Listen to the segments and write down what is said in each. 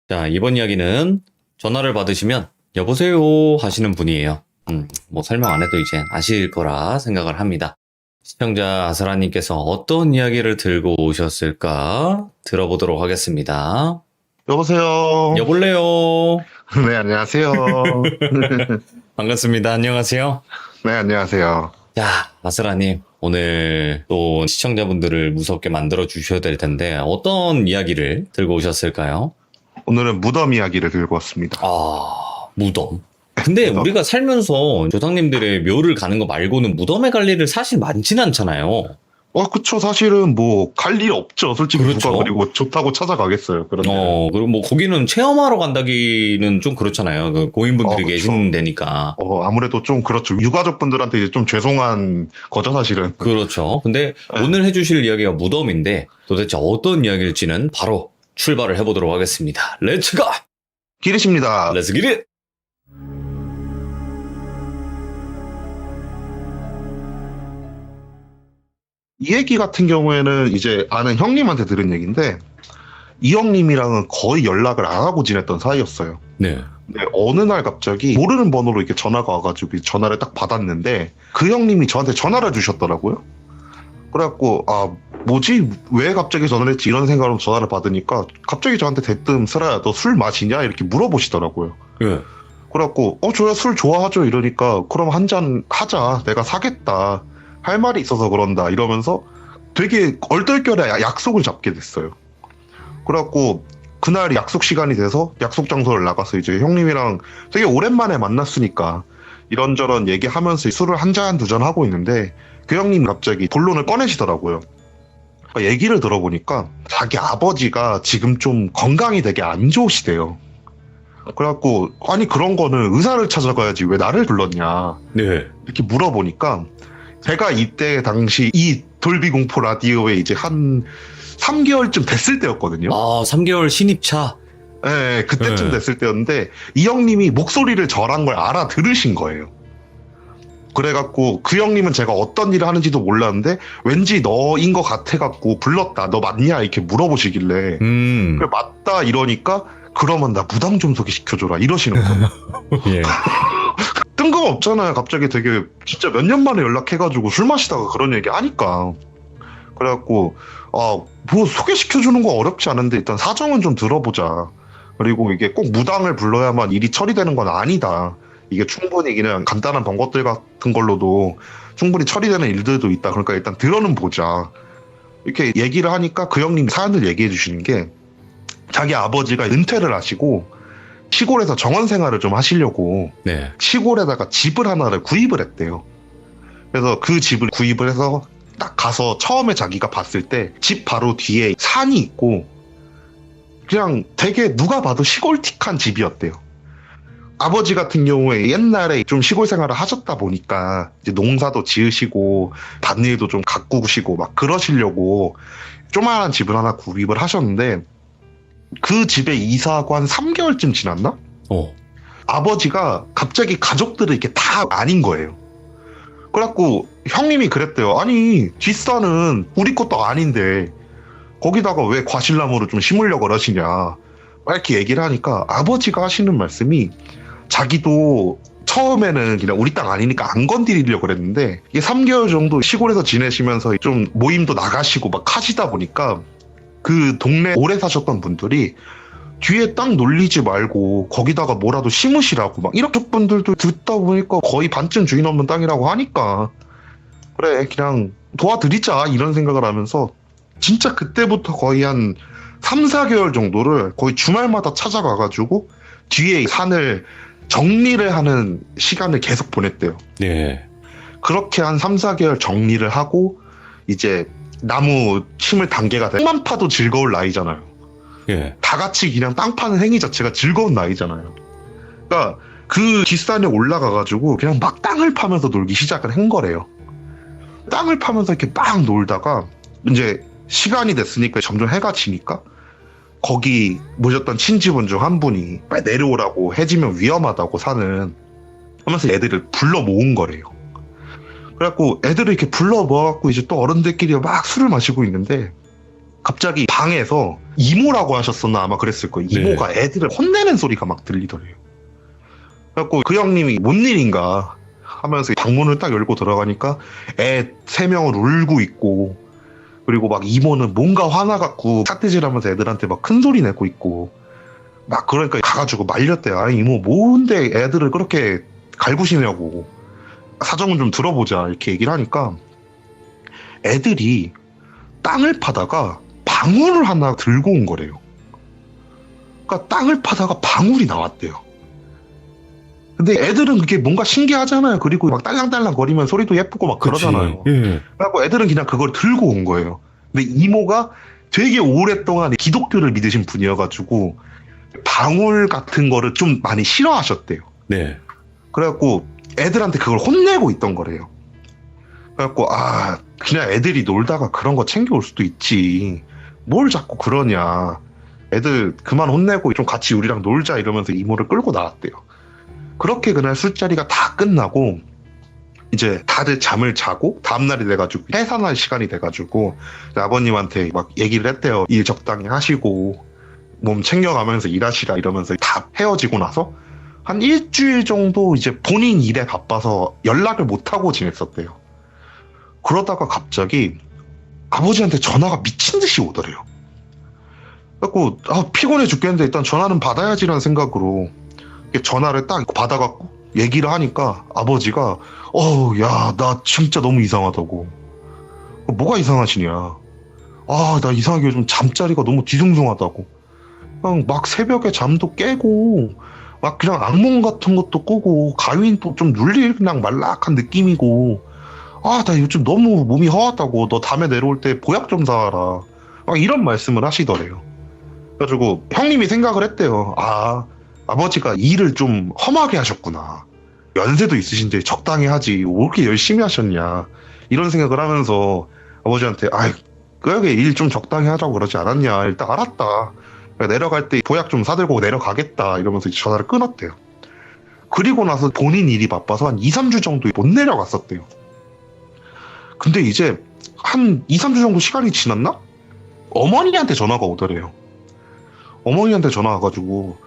자, 이번 이야기는 전화를 받으시면 여보세요 하시는 분이에요. 뭐 설명 안 해도 이제 아실 거라 생각을 합니다. 시청자 아스라님께서 어떤 이야기를 들고 오셨을까 들어보도록 하겠습니다. 여보세요. 여볼래요? 네, 안녕하세요. 반갑습니다. 안녕하세요. 네, 안녕하세요. 자, 아스라님, 오늘 또 시청자분들을 무섭게 만들어 주셔야 될 텐데 어떤 이야기를 들고 오셨을까요? 오늘은 무덤 이야기를 들고 왔습니다. 아, 무덤. 근데 무덤. 우리가 살면서 조상님들의 묘를 가는 거 말고는 무덤에 갈 일을 사실 많진 않잖아요. 그쵸. 사실은 뭐, 갈 일 없죠. 솔직히 그렇죠. 누가 그리고 좋다고 찾아가겠어요. 그런데. 그리고 뭐 거기는 체험하러 간다기는 좀 그렇잖아요. 그 고인분들이 그쵸. 계시는 데니까. 아무래도 좀 그렇죠. 유가족분들한테 이제 좀 죄송한 거죠, 사실은. 그렇죠. 근데 네. 오늘 해주실 이야기가 무덤인데 도대체 어떤 이야기일지는 바로 출발을 해보도록 하겠습니다. 렛츠 고! 기리십니다. 렛츠 기릿! 이 얘기 같은 경우에는 이제 아는 형님한테 들은 얘기인데, 이 형님이랑은 거의 연락을 안 하고 지냈던 사이였어요. 네. 근데 어느 날 갑자기 모르는 번호로 이렇게 전화가 와가지고 전화를 딱 받았는데 그 형님이 저한테 전화를 주셨더라고요. 그래갖고 뭐지? 왜 갑자기 전화를 했지? 이런 생각으로 전화를 받으니까 갑자기 저한테 대뜸 슬아야 너 술 마시냐? 이렇게 물어보시더라고요. 예. 그래갖고 저야 술 좋아하죠 이러니까 그럼 한 잔 하자. 내가 사겠다. 할 말이 있어서 그런다 이러면서 되게 얼떨결에 약속을 잡게 됐어요. 그래갖고 그날 약속 시간이 돼서 약속 장소를 나가서 이제 형님이랑 되게 오랜만에 만났으니까 이런저런 얘기하면서 술을 한 잔, 두 잔 하고 있는데 그 형님이 갑자기 본론을 꺼내시더라고요. 얘기를 들어보니까 자기 아버지가 지금 좀 건강이 되게 안 좋으시대요. 그래갖고 아니 그런 거는 의사를 찾아가야지 왜 나를 불렀냐 네. 이렇게 물어보니까 제가 이때 당시 이 돌비공포 라디오에 이제 한 3개월쯤 됐을 때였거든요. 3개월 신입차. 네, 그때쯤 네. 됐을 때였는데 이 형님이 목소리를 저란 걸 알아들으신 거예요. 그래갖고 그 형님은 제가 어떤 일을 하는지도 몰랐는데 왠지 너인 것 같아갖고 불렀다. 너 맞냐? 이렇게 물어보시길래 그래, 맞다 이러니까 그러면 나 무당 좀 소개시켜줘라 이러시는 거예요. 예. 뜬금없잖아요. 갑자기 되게 진짜 몇 년 만에 연락해가지고 술 마시다가 그런 얘기 하니까 그래갖고 뭐 소개시켜주는 거 어렵지 않은데 일단 사정은 좀 들어보자. 그리고 이게 꼭 무당을 불러야만 일이 처리되는 건 아니다. 이게 충분히 그냥 간단한 번것들 같은 걸로도 충분히 처리되는 일들도 있다. 그러니까 일단 들어는 보자. 이렇게 얘기를 하니까 그 형님이 사연을 얘기해 주시는 게 자기 아버지가 은퇴를 하시고 시골에서 정원 생활을 좀 하시려고 네. 시골에다가 집을 하나를 구입을 했대요. 그래서 그 집을 구입을 해서 딱 가서 처음에 자기가 봤을 때 집 바로 뒤에 산이 있고 그냥 되게 누가 봐도 시골틱한 집이었대요. 아버지 같은 경우에 옛날에 좀 시골 생활을 하셨다 보니까 이제 농사도 지으시고 밭일도 좀 가꾸시고 막 그러시려고 조그만한 집을 하나 구입을 하셨는데 그 집에 이사하고 한 3개월쯤 지났나? 아버지가 갑자기 가족들을 이렇게 다 아닌 거예요. 그래갖고 형님이 그랬대요. 아니 뒷산은 우리 것도 아닌데 거기다가 왜 과실나무를 좀 심으려고 그러시냐 막 이렇게 얘기를 하니까 아버지가 하시는 말씀이 자기도 처음에는 그냥 우리 땅 아니니까 안 건드리려고 그랬는데 이게 3개월 정도 시골에서 지내시면서 좀 모임도 나가시고 막 하시다 보니까 그 동네 오래 사셨던 분들이 뒤에 땅 놀리지 말고 거기다가 뭐라도 심으시라고 막 이렇게 분들도 듣다 보니까 거의 반쯤 주인 없는 땅이라고 하니까 그래 그냥 도와드리자 이런 생각을 하면서 진짜 그때부터 거의 한 3, 4개월 정도를 거의 주말마다 찾아가가지고 뒤에 산을 정리를 하는 시간을 계속 보냈대요. 네. 그렇게 한 3, 4개월 정리를 하고 이제 나무 심을 단계가 돼. 땅만 파도 즐거울 나이잖아요. 예. 다 같이 그냥 땅 파는 행위 자체가 즐거운 나이잖아요. 그러니까 그 뒷산에 올라가가지고 그냥 막 땅을 파면서 놀기 시작을 한 거래요. 땅을 파면서 이렇게 막 놀다가 이제 시간이 됐으니까 점점 해가 지니까 거기 모셨던 친지분 중 한 분이 빨리 내려오라고 해지면 위험하다고 산은 하면서 애들을 불러 모은 거래요. 그래갖고 애들을 이렇게 불러 모아갖고 이제 또 어른들끼리 막 술을 마시고 있는데 갑자기 방에서 이모라고 하셨었나 아마 그랬을 거예요. 이모가 애들을 혼내는 소리가 막 들리더래요. 그래갖고 그 형님이 뭔 일인가 하면서 방문을 딱 열고 들어가니까 애 3명을 울고 있고, 그리고 막 이모는 뭔가 화나갖고 삿대질하면서 애들한테 막 큰 소리 내고 있고, 막 그러니까 가가지고 말렸대요. 아니 이모 뭔데 애들을 그렇게 갈구시냐고, 사정은 좀 들어보자 이렇게 얘기를 하니까 애들이 땅을 파다가 방울을 하나 들고 온 거래요. 그러니까 땅을 파다가 방울이 나왔대요. 근데 애들은 그게 뭔가 신기하잖아요. 그리고 막 딸랑딸랑 거리면 소리도 예쁘고 막 그러잖아요. 예. 그래갖고 애들은 그냥 그걸 들고 온 거예요. 근데 이모가 되게 오랫동안 기독교를 믿으신 분이어가지고 방울 같은 거를 좀 많이 싫어하셨대요. 네. 그래갖고 애들한테 그걸 혼내고 있던 거래요. 그래갖고 그냥 애들이 놀다가 그런 거 챙겨올 수도 있지, 뭘 자꾸 그러냐, 애들 그만 혼내고 좀 같이 우리랑 놀자 이러면서 이모를 끌고 나왔대요. 그렇게 그날 술자리가 다 끝나고 이제 다들 잠을 자고 다음날이 돼가지고 해산할 시간이 돼가지고 아버님한테 막 얘기를 했대요. 일 적당히 하시고 몸 챙겨가면서 일하시라 이러면서 다 헤어지고 나서 한 일주일 정도 이제 본인 일에 바빠서 연락을 못하고 지냈었대요. 그러다가 갑자기 아버지한테 전화가 미친 듯이 오더래요. 그래갖고 피곤해 죽겠는데 일단 전화는 받아야지라는 생각으로 전화를 딱 받아갖고 얘기를 하니까 아버지가 야, 나 진짜 너무 이상하다고. 뭐가 이상하시냐. 나 이상하게 요즘 잠자리가 너무 뒤숭숭하다고. 그냥 막 새벽에 잠도 깨고 막 그냥 악몽 같은 것도 꾸고 가윈도 좀 눌릴 그냥 말락한 느낌이고, 나 요즘 너무 몸이 허하다고. 너 다음에 내려올 때 보약 좀 사와라. 막 이런 말씀을 하시더래요. 그래가지고 형님이 생각을 했대요. 아버지가 일을 좀 험하게 하셨구나. 연세도 있으신데 적당히 하지 왜 이렇게 열심히 하셨냐, 이런 생각을 하면서 아버지한테 그러게 일 좀 적당히 하자고 그러지 않았냐. 일단 알았다. 내려갈 때 보약 좀 사들고 내려가겠다 이러면서 전화를 끊었대요. 그리고 나서 본인 일이 바빠서 한 2, 3주 정도 못 내려갔었대요. 근데 이제 한 2, 3주 정도 시간이 지났나? 어머니한테 전화가 오더래요. 어머니한테 전화 와가지고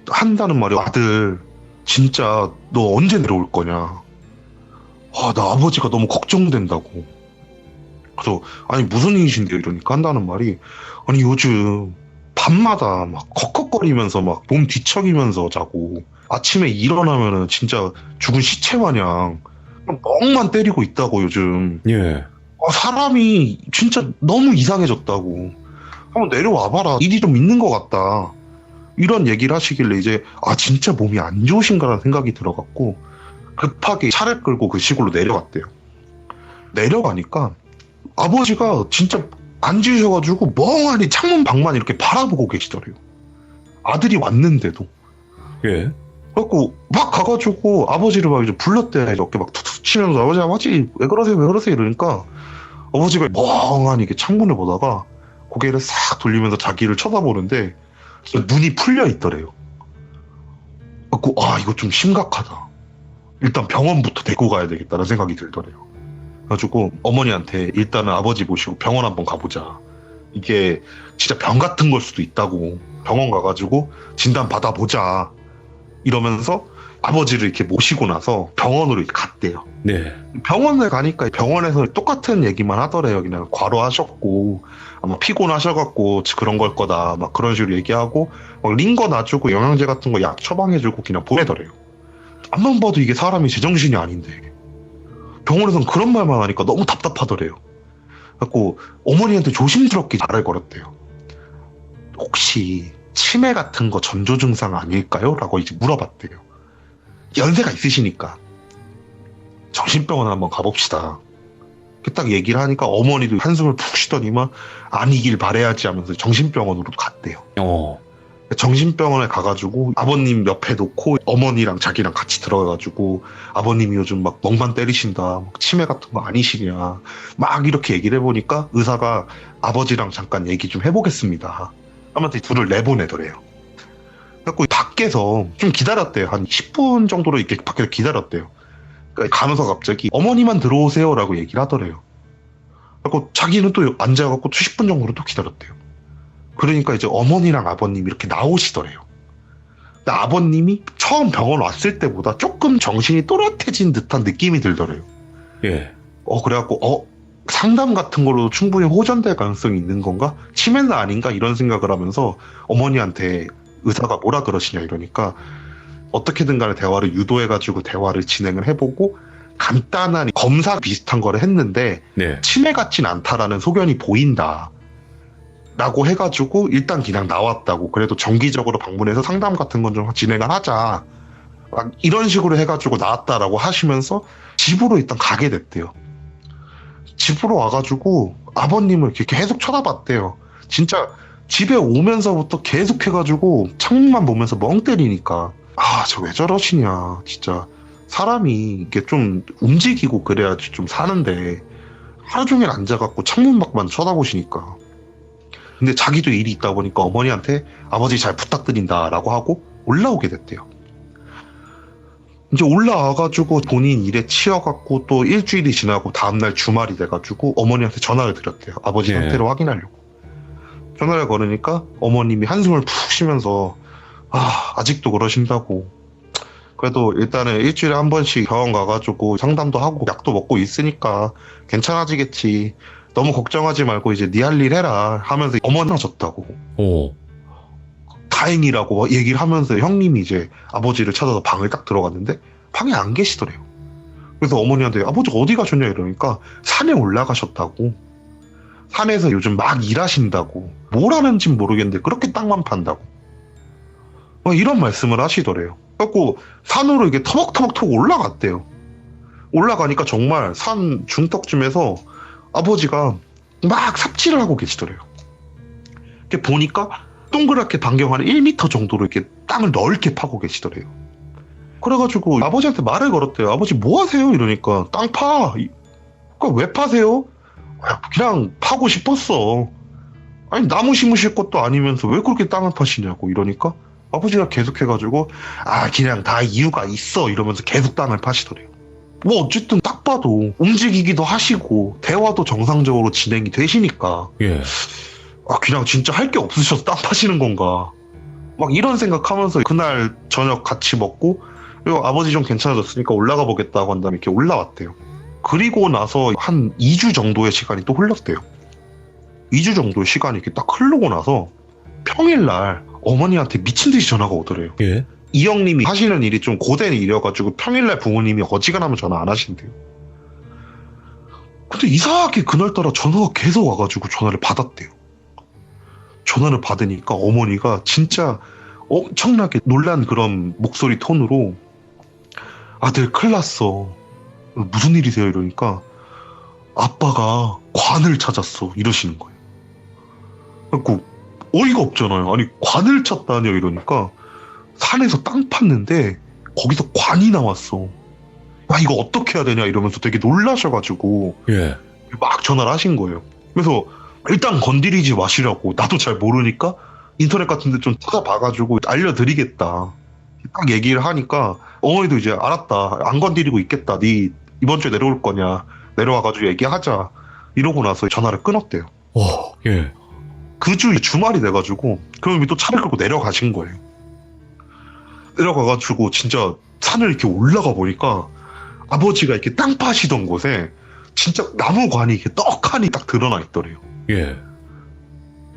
한다는 말이, 아들 진짜 너 언제 내려올 거냐. 나 아버지가 너무 걱정된다고. 그래서 무슨 일이신데요 이러니까 한다는 말이, 요즘 밤마다 막 컥컥거리면서 막 몸 뒤척이면서 자고 아침에 일어나면은 진짜 죽은 시체 마냥 멍만 때리고 있다고 요즘. 예. 사람이 진짜 너무 이상해졌다고. 한번 내려와봐라. 일이 좀 있는 것 같다. 이런 얘기를 하시길래 이제 진짜 몸이 안 좋으신가라는 생각이 들어갖고 급하게 차를 끌고 그 시골로 내려갔대요. 내려가니까 아버지가 진짜 앉으셔가지고 멍하니 창문 밖만 이렇게 바라보고 계시더래요. 아들이 왔는데도. 예. 그래갖고 막 가가지고 아버지를 막 이제 불렀대. 이렇게 막 툭툭 치면서 아버지 왜 그러세요 이러니까 아버지가 멍하니 이렇게 창문을 보다가 고개를 싹 돌리면서 자기를 쳐다보는데 눈이 풀려 있더래요. 그래갖고 이거 좀 심각하다. 일단 병원부터 데리고 가야 되겠다는 생각이 들더래요. 그래가지고 어머니한테 일단은 아버지 모시고 병원 한번 가보자. 이게 진짜 병 같은 걸 수도 있다고. 병원 가가지고 진단 받아보자. 이러면서 아버지를 이렇게 모시고 나서 병원으로 갔대요. 네. 병원을 가니까 병원에서 똑같은 얘기만 하더래요. 그냥 과로하셨고 아마 피곤하셔갖고 그런 걸 거다. 막 그런 식으로 얘기하고 막 링거 놔주고 영양제 같은 거 약 처방해주고 그냥 보내더래요. 앞만 봐도 이게 사람이 제정신이 아닌데 병원에서는 그런 말만 하니까 너무 답답하더래요. 그래갖고 어머니한테 조심스럽게 말을 걸었대요. 혹시 치매 같은 거 전조 증상 아닐까요? 라고 이제 물어봤대요. 연세가 있으시니까 정신병원 한번 가봅시다. 딱 얘기를 하니까 어머니도 한숨을 푹 쉬더니만 아니길 바라야지 하면서 정신병원으로 갔대요. 정신병원에 가가지고 아버님 옆에 놓고 어머니랑 자기랑 같이 들어가가지고 아버님이 요즘 막 멍만 때리신다, 막 치매 같은 거 아니시냐 막 이렇게 얘기를 해보니까 의사가 아버지랑 잠깐 얘기 좀 해보겠습니다 하면서 둘을 내보내더래요. 그래갖고 밖에서 좀 기다렸대요. 한 10분 정도로 이렇게 밖에서 기다렸대요. 그러니까 가면서 갑자기 어머니만 들어오세요 라고 얘기를 하더래요. 그리고 자기는 또 앉아갖고 수십 분 정도로 또 기다렸대요. 그러니까 이제 어머니랑 아버님이 이렇게 나오시더래요. 근데 아버님이 처음 병원 왔을 때보다 조금 정신이 또렷해진 듯한 느낌이 들더래요. 예. 그래갖고 상담 같은 걸로 충분히 호전될 가능성이 있는 건가? 치매는 아닌가? 이런 생각을 하면서 어머니한테 의사가 뭐라 그러시냐 이러니까 어떻게든 간에 대화를 유도해가지고 대화를 진행을 해보고 간단한 검사 비슷한 거를 했는데 네. 치매 같진 않다라는 소견이 보인다 라고 해가지고 일단 그냥 나왔다고, 그래도 정기적으로 방문해서 상담 같은 건 좀 진행을 하자 막 이런 식으로 해가지고 나왔다라고 하시면서 집으로 일단 가게 됐대요. 집으로 와가지고 아버님을 이렇게 계속 쳐다봤대요. 진짜 집에 오면서부터 계속 해가지고 창문만 보면서 멍 때리니까 저 왜 저러시냐, 진짜 사람이 이게 좀 움직이고 그래야지 좀 사는데 하루 종일 앉아갖고 창문 밖만 쳐다보시니까. 근데 자기도 일이 있다 보니까 어머니한테 아버지 잘 부탁드린다라고 하고 올라오게 됐대요. 이제 올라와가지고 본인 일에 치여갖고 또 일주일이 지나고 다음날 주말이 돼가지고 어머니한테 전화를 드렸대요. 아버지 예. 상태를 확인하려고. 전화를 걸으니까 어머님이 한숨을 푹 쉬면서 아직도 그러신다고. 그래도 일단은 일주일에 한 번씩 병원 가가지고 상담도 하고 약도 먹고 있으니까 괜찮아지겠지. 너무 걱정하지 말고 이제 네 할 일 해라 하면서 어머니가 졌다고. 오. 다행이라고 얘기를 하면서 형님이 이제 아버지를 찾아서 방을 딱 들어갔는데 방에 안 계시더래요. 그래서 어머니한테 아버지 어디 가셨냐 이러니까 산에 올라가셨다고. 산에서 요즘 막 일하신다고. 뭘 하는진 모르겠는데 그렇게 땅만 판다고. 이런 말씀을 하시더래요. 그래갖고 산으로 이게 터벅터벅 올라갔대요. 올라가니까 정말 산 중턱쯤에서 아버지가 막 삽질을 하고 계시더래요. 이렇게 보니까 동그랗게 반경 한 1m 정도로 이렇게 땅을 넓게 파고 계시더래요. 그래가지고 아버지한테 말을 걸었대요. 아버지 뭐 하세요? 이러니까 땅 파. 그러니까 왜 파세요? 그냥 파고 싶었어. 아니 나무 심으실 것도 아니면서 왜 그렇게 땅을 파시냐고 이러니까 아버지가 계속해가지고 그냥 다 이유가 있어 이러면서 계속 땅을 파시더래요. 뭐 어쨌든 딱 봐도 움직이기도 하시고 대화도 정상적으로 진행이 되시니까 예. 그냥 진짜 할 게 없으셔서 땅 파시는 건가 막 이런 생각하면서 그날 저녁 같이 먹고 그리고 아버지 좀 괜찮아졌으니까 올라가 보겠다고 한 다음에 이렇게 올라왔대요. 그리고 나서 한 2주 정도의 시간이 또 흘렀대요. 2주 정도의 시간이 이렇게 딱 흐르고 나서 평일날 어머니한테 미친 듯이 전화가 오더래요. 예. 이 형님이 하시는 일이 좀 고된 일이어가지고 평일날 부모님이 어지간하면 전화 안 하신대요. 근데 이상하게 그날따라 전화가 계속 와가지고 전화를 받았대요. 전화를 받으니까 어머니가 진짜 엄청나게 놀란 그런 목소리 톤으로 아들 큰일 났어. 무슨 일이세요? 이러니까 아빠가 관을 찾았어 이러시는 거예요. 그래갖고 어이가 없잖아요. 아니 관을 찾다뇨 이러니까 산에서 땅 팠는데 거기서 관이 나왔어. 이거 어떻게 해야 되냐 이러면서 되게 놀라셔가지고 예. 막 전화를 하신 거예요. 그래서 일단 건드리지 마시라고, 나도 잘 모르니까 인터넷 같은 데 좀 찾아봐가지고 알려드리겠다 딱 얘기를 하니까 어머니도 이제 알았다, 안 건드리고 있겠다, 네 이번 주에 내려올 거냐, 내려와가지고 얘기하자 이러고 나서 전화를 끊었대요. 예. 그 주 주말이 돼가지고 그놈이 또 차를 끌고 내려가신 거예요. 내려가가지고 진짜 산을 이렇게 올라가 보니까 아버지가 이렇게 땅 파시던 곳에 진짜 나무관이 이렇게 떡하니 딱 드러나 있더래요. 예.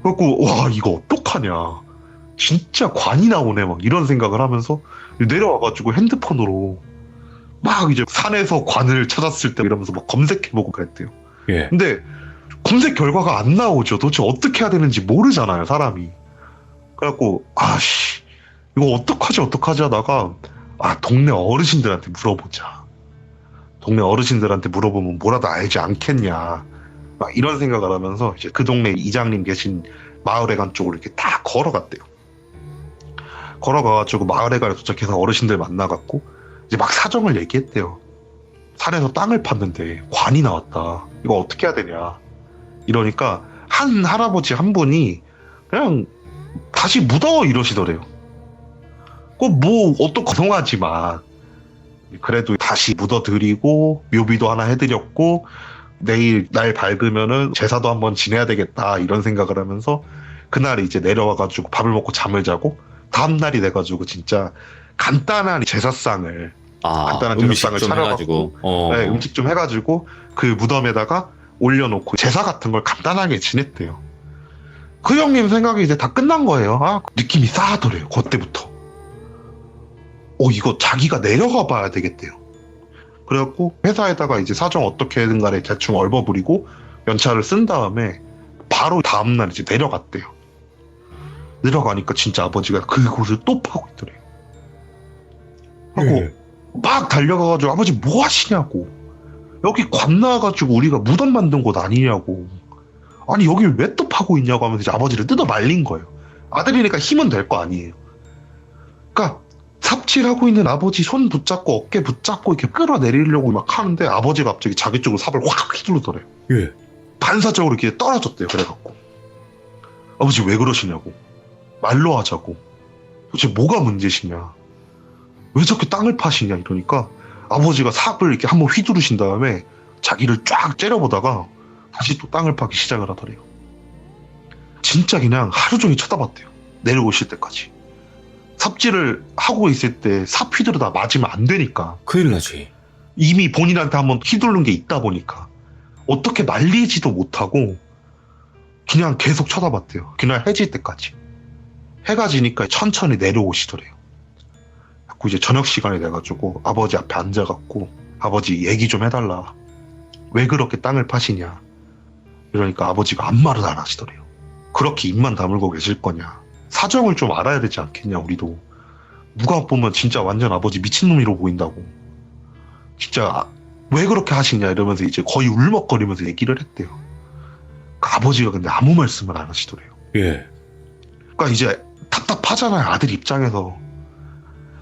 그래갖고 와 이거 어떡하냐, 진짜 관이 나오네 막 이런 생각을 하면서 내려와가지고 핸드폰으로 막 이제 산에서 관을 찾았을 때 이러면서 막 검색해보고 그랬대요. 예. 근데 검색 결과가 안 나오죠. 도대체 어떻게 해야 되는지 모르잖아요 사람이. 그래갖고 이거 어떡하지 하다가 동네 어르신들한테 물어보자. 동네 어르신들한테 물어보면 뭐라도 알지 않겠냐 막 이런 생각을 하면서 이제 그 동네 이장님 계신 마을회관 쪽으로 이렇게 딱 걸어갔대요. 걸어가가지고 마을회관에 도착해서 어르신들 만나갖고 이제 막 사정을 얘기했대요. 산에서 땅을 팠는데 관이 나왔다, 이거 어떻게 해야 되냐 이러니까 한 할아버지 한 분이 그냥 다시 묻어 이러시더래요. 뭐 죄송하지만 그래도 다시 묻어드리고 묘비도 하나 해드렸고 내일 날 밝으면은 제사도 한번 지내야 되겠다 이런 생각을 하면서 그날 이제 내려와가지고 밥을 먹고 잠을 자고 다음날이 돼가지고 진짜 간단한 제사상을 간단한 음식 제사상을 좀 차려갖고 해가지고. 네, 음식 좀 해가지고 그 무덤에다가 올려놓고 제사 같은 걸 간단하게 지냈대요. 그 형님 생각이 이제 다 끝난 거예요. 느낌이 싸하더래요. 그때부터. 이거 자기가 내려가 봐야 되겠대요. 그래갖고 회사에다가 이제 사정 어떻게든 간에 대충 얼버무리고 연차를 쓴 다음에 바로 다음날 이제 내려갔대요. 내려가니까 진짜 아버지가 그곳을 또 파고 있더래요. 하고 막 달려가가지고 아버지 뭐 하시냐고. 여기 관나가지고 우리가 무덤 만든 곳 아니냐고. 아니 여길 왜 또 파고 있냐고 하면서 이제 아버지를 뜯어 말린 거예요. 아들이니까 힘은 될 거 아니에요. 그러니까 삽질하고 있는 아버지 손 붙잡고 어깨 붙잡고 이렇게 끌어내리려고 막 하는데 아버지가 갑자기 자기 쪽으로 삽을 확 휘두르더래요. 예. 반사적으로 이렇게 떨어졌대요. 그래갖고 아버지 왜 그러시냐고. 말로 하자고. 도대체 뭐가 문제시냐. 왜 저렇게 땅을 파시냐 이러니까 아버지가 삽을 이렇게 한번 휘두르신 다음에 자기를 쫙 째려보다가 다시 또 땅을 파기 시작을 하더래요. 진짜 그냥 하루 종일 쳐다봤대요. 내려오실 때까지. 삽질을 하고 있을 때 삽 휘두르다 맞으면 안 되니까. 큰일 나지. 이미 본인한테 한번 휘두른 게 있다 보니까 어떻게 말리지도 못하고 그냥 계속 쳐다봤대요. 그날 해질 때까지. 해가 지니까 천천히 내려오시더래요. 자꾸 이제 저녁 시간이 돼가지고 아버지 앞에 앉아갖고 아버지 얘기 좀 해달라. 왜 그렇게 땅을 파시냐. 이러니까 아버지가 아무 말을 안 하시더래요. 그렇게 입만 다물고 계실 거냐. 사정을 좀 알아야 되지 않겠냐 우리도. 누가 보면 진짜 완전 아버지 미친놈이로 보인다고. 진짜 왜 그렇게 하시냐 이러면서 이제 거의 울먹거리면서 얘기를 했대요. 그 아버지가 근데 아무 말씀을 안 하시더래요. 예. 그러니까 이제 답답하잖아요. 아들 입장에서.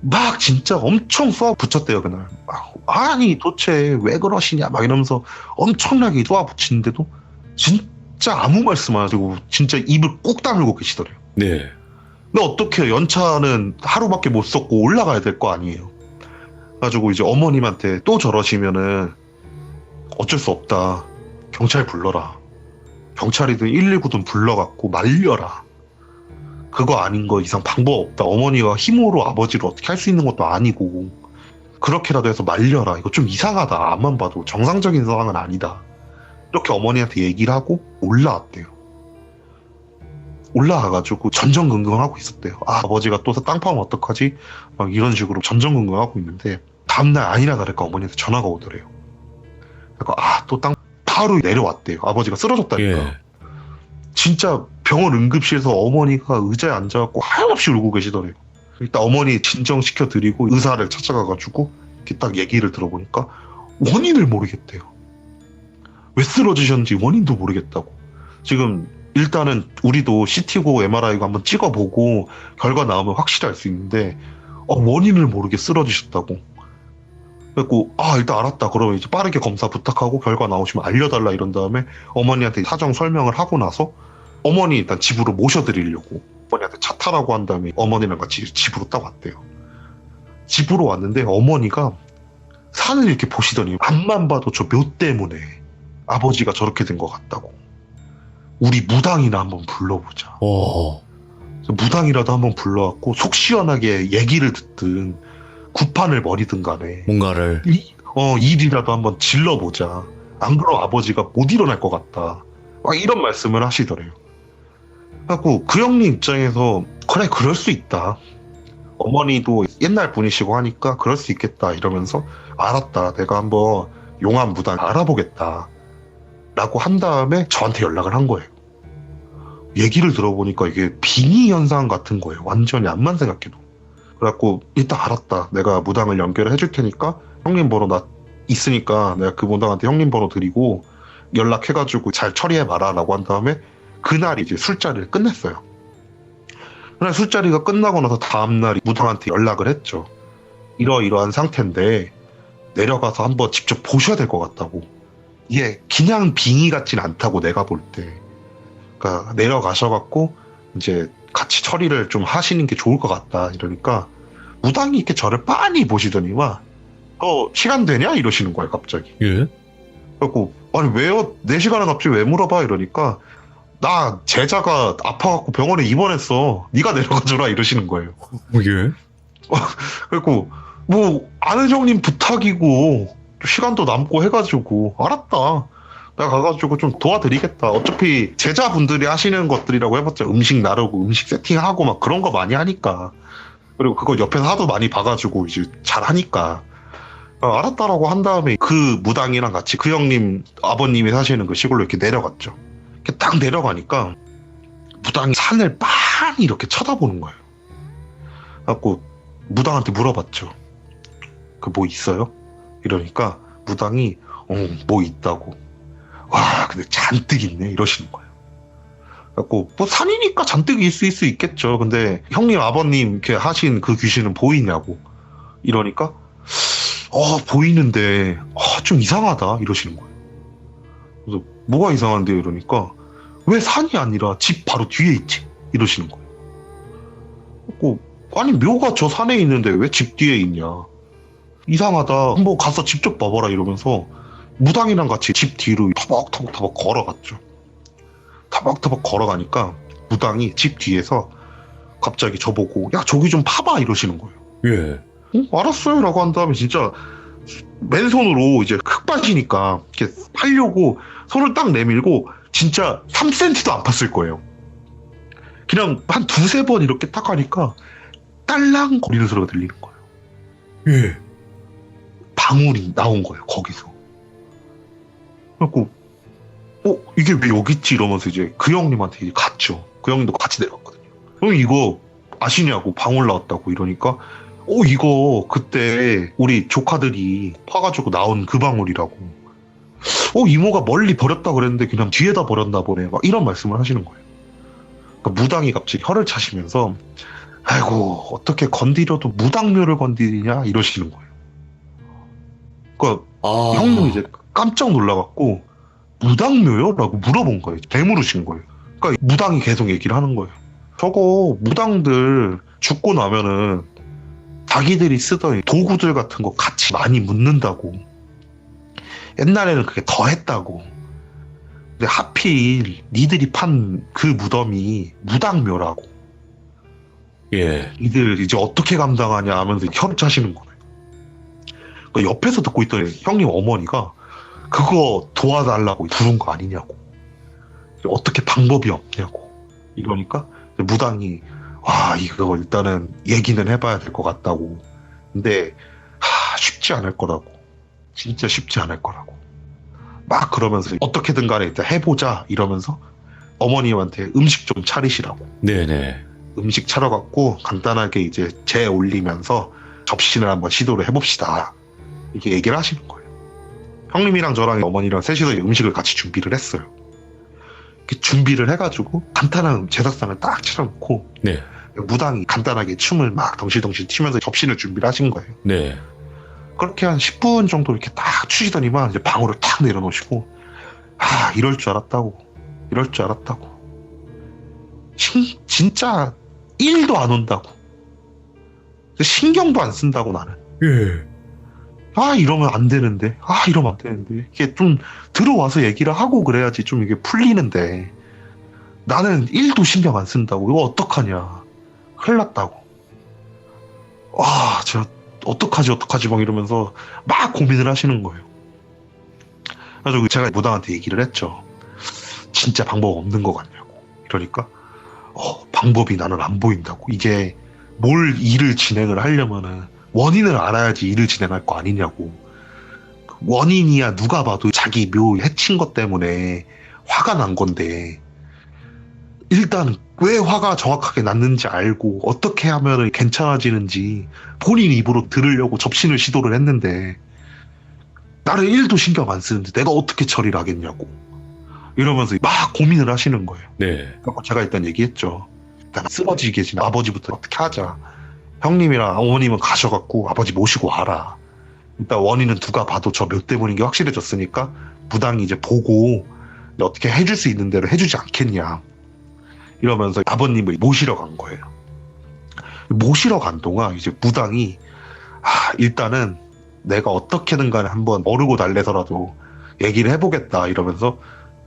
막 진짜 엄청 쏘아 붙였대요 그날. 아니 도대체 왜 그러시냐 막 이러면서 엄청나게 쏘아 붙이는데도 진짜 아무 말씀 안 하시고 진짜 입을 꾹 다물고 계시더래요. 네. 근데 어떻게 연차는 하루밖에 못 썼고 올라가야 될 거 아니에요. 그래가지고 이제 어머님한테 또 저러시면은 어쩔 수 없다. 경찰 불러라. 경찰이든 119든 불러갖고 말려라. 그거 아닌 거 이상 방법 없다. 어머니가 힘으로 아버지를 어떻게 할 수 있는 것도 아니고 그렇게라도 해서 말려라. 이거 좀 이상하다. 앞만 봐도 정상적인 상황은 아니다. 이렇게 어머니한테 얘기를 하고 올라왔대요. 올라와가지고 전전긍긍하고 있었대요. 아버지가 또 땅 파면 어떡하지? 막 이런 식으로 전전긍긍하고 있는데 다음날 아니나 다를까 어머니한테 전화가 오더래요. 그러니까 또 땅 바로 내려왔대요. 아버지가 쓰러졌다니까. 예. 진짜 병원 응급실에서 어머니가 의자에 앉아갖고 하염없이 울고 계시더래요. 일단 어머니 진정시켜 드리고 의사를 찾아가가지고 이렇게 딱 얘기를 들어보니까 원인을 모르겠대요. 왜 쓰러지셨는지 원인도 모르겠다고. 지금 일단은 우리도 CT고 MRI고 한번 찍어보고 결과 나오면 확실히 알 수 있는데 원인을 모르게 쓰러지셨다고. 그래갖고 일단 알았다. 그러면 이제 빠르게 검사 부탁하고 결과 나오시면 알려달라 이런 다음에 어머니한테 사정 설명을 하고 나서 어머니 일단 집으로 모셔드리려고 어머니한테 차 타라고 한 다음에 어머니랑 같이 집으로 딱 왔대요. 집으로 왔는데 어머니가 산을 이렇게 보시더니 앞만 봐도 저 묘 때문에 아버지가 저렇게 된 것 같다고. 우리 무당이나 한번 불러보자. 무당이라도 한번 불러갖고 속 시원하게 얘기를 듣든 구판을 벌이든 간에 뭔가를. 일이라도 한번 질러보자. 안 그러면 아버지가 못 일어날 것 같다. 막 이런 말씀을 하시더래요. 하고 그 형님 입장에서 그래 그럴 수 있다. 어머니도 옛날 분이시고 하니까 그럴 수 있겠다 이러면서 알았다. 내가 한번 용한 무당 알아보겠다. 라고 한 다음에 저한테 연락을 한 거예요. 얘기를 들어보니까 이게 빙의 현상 같은 거예요. 완전히 암만 생각해도. 그래갖고 일단 알았다. 내가 무당을 연결을 해줄 테니까 형님 번호 나 있으니까 내가 그 무당한테 형님 번호 드리고 연락해가지고 잘 처리해봐라 라고 한 다음에 그날 이제 술자리를 끝냈어요. 그날 술자리가 끝나고 나서 다음날 무당한테 연락을 했죠. 이러이러한 상태인데 내려가서 한번 직접 보셔야 될 것 같다고. 이게 그냥 빙의 같진 않다고 내가 볼 때. 그러니까 내려가셔갖고 이제 같이 처리를 좀 하시는 게 좋을 것 같다 이러니까 무당이 이렇게 저를 빤히 보시더니만 시간 되냐 이러시는 거예요 갑자기. 예. 그래갖고 아니 왜요? 4시간을 갑자기 왜 물어봐? 이러니까 나 제자가 아파갖고 병원에 입원했어. 네가 내려가줘라 이러시는 거예요. 예? 그리고 뭐 아는 형님 부탁이고 시간도 남고 해가지고 알았다. 내가 가가지고 좀 도와드리겠다. 어차피 제자분들이 하시는 것들이라고 해봤자 음식 나르고 음식 세팅하고 막 그런 거 많이 하니까. 그리고 그거 옆에서 하도 많이 봐가지고 이제 잘 하니까. 알았다라고 한 다음에 그 무당이랑 같이 그 형님 아버님이 사시는 그 시골로 이렇게 내려갔죠. 이렇게 딱 내려가니까 무당이 산을 빤히 이렇게 쳐다보는 거예요. 그래갖고 무당한테 물어봤죠. 그 뭐 있어요? 이러니까 무당이 뭐 있다고. 와 근데 잔뜩 있네 이러시는 거예요. 그래갖고 뭐 산이니까 잔뜩 있을 수 있겠죠. 근데 형님 아버님 이렇게 하신 그 귀신은 보이냐고 이러니까 보이는데 좀 이상하다 이러시는 거예요. 그래서 뭐가 이상한데요? 이러니까 왜 산이 아니라 집 바로 뒤에 있지? 이러시는 거예요. 그래갖고 아니 묘가 저 산에 있는데 왜 집 뒤에 있냐? 이상하다. 한번 가서 직접 봐봐라 이러면서 무당이랑 같이 집 뒤로 터벅터벅 걸어갔죠. 터벅터벅 걸어가니까 무당이 집 뒤에서 갑자기 저보고 야 저기 좀 파봐 이러시는 거예요. 예. 알았어요 라고 한 다음에 진짜 맨손으로 이제 흙밭이니까 이렇게 파려고 손을 딱 내밀고 진짜 3cm도 안 팠을 거예요. 그냥 한 두세 번 이렇게 딱 하니까 딸랑 거리는 소리가 들리는 거예요. 예. 방울이 나온 거예요 거기서. 그래갖고 이게 왜 여기 있지 이러면서 이제 그 형님한테 이제 갔죠. 그 형님도 같이 내려갔거든요. 형 이거 아시냐고 방울 나왔다고 이러니까 이거 그때 우리 조카들이 파가지고 나온 그 방울이라고. 이모가 멀리 버렸다 그랬는데 그냥 뒤에다 버렸나 보네. 막 이런 말씀을 하시는 거예요. 그러니까 무당이 갑자기 혀를 차시면서 아이고 어떻게 건드려도 무당묘를 건드리냐 이러시는 거예요. 그러니까 형님이 이제 깜짝 놀라갖고 무당묘요? 라고 물어본 거예요. 되물으신 거예요. 그러니까 무당이 계속 얘기를 하는 거예요. 저거 무당들 죽고 나면은 자기들이 쓰던 도구들 같은 거 같이 많이 묻는다고. 옛날에는 그게 더 했다고. 근데 하필 니들이 판 그 무덤이 무당묘라고. 예. 니들 이제 어떻게 감당하냐 하면서 혀를 차시는 거예요. 그러니까 옆에서 듣고 있던 형님 어머니가 그거 도와달라고 부른 거 아니냐고. 어떻게 방법이 없냐고. 이러니까 무당이 이거 일단은 얘기는 해봐야 될 것 같다고. 근데 쉽지 않을 거라고. 진짜 쉽지 않을 거라고. 막 그러면서 어떻게든 간에 일단 해보자 이러면서 어머님한테 음식 좀 차리시라고. 네네. 음식 차려갖고 간단하게 이제 재 올리면서 접시를 한번 시도를 해봅시다. 이렇게 얘기를 하시는 거예요. 형님이랑 저랑 어머니랑 셋이서 음식을 같이 준비를 했어요. 이렇게 준비를 해가지고 간단한 제사상을 딱 차려놓고 네. 무당이 간단하게 춤을 막 덩실덩실 추면서 접시를 준비를 하신 거예요. 네. 그렇게 한 10분 정도 이렇게 딱 추시더니만 이제 방울을 탁 내려놓으시고 이럴 줄 알았다고. 이럴 줄 알았다고. 진짜 1도 안 온다고. 신경도 안 쓴다고 나는. 예. 이러면 안 되는데. 이러면 안 되는데. 이게 좀 들어와서 얘기를 하고 그래야지 좀 이게 풀리는데. 나는 1도 신경 안 쓴다고. 이거 어떡하냐. 큰일 났다고. 저 어떡하지 막 이러면서 막 고민을 하시는 거예요. 그래서 제가 무당한테 얘기를 했죠. 진짜 방법 없는 것 같냐고. 이러니까 방법이 나는 안 보인다고. 이게 뭘 일을 진행을 하려면은 원인을 알아야지 일을 진행할 거 아니냐고. 원인이야 누가 봐도 자기 묘 해친 것 때문에 화가 난 건데 일단 왜 화가 정확하게 났는지 알고 어떻게 하면 괜찮아지는지 본인 입으로 들으려고 접신을 시도를 했는데 나를 1도 신경 안 쓰는데 내가 어떻게 처리를 하겠냐고 이러면서 막 고민을 하시는 거예요. 네. 그래서 제가 일단 얘기했죠. 일단 쓰러지게 계신 아버지부터 어떻게 하자. 형님이랑 어머님은 가셔갖고 아버지 모시고 와라. 일단 원인은 누가 봐도 저 몇 때문인 게 확실해졌으니까 무당이 이제 보고 어떻게 해줄 수 있는 대로 해주지 않겠냐. 이러면서 아버님을 모시러 간 거예요. 모시러 간 동안 이제 무당이 일단은 내가 어떻게든 간에 한번 어르고 달래서라도 얘기를 해보겠다 이러면서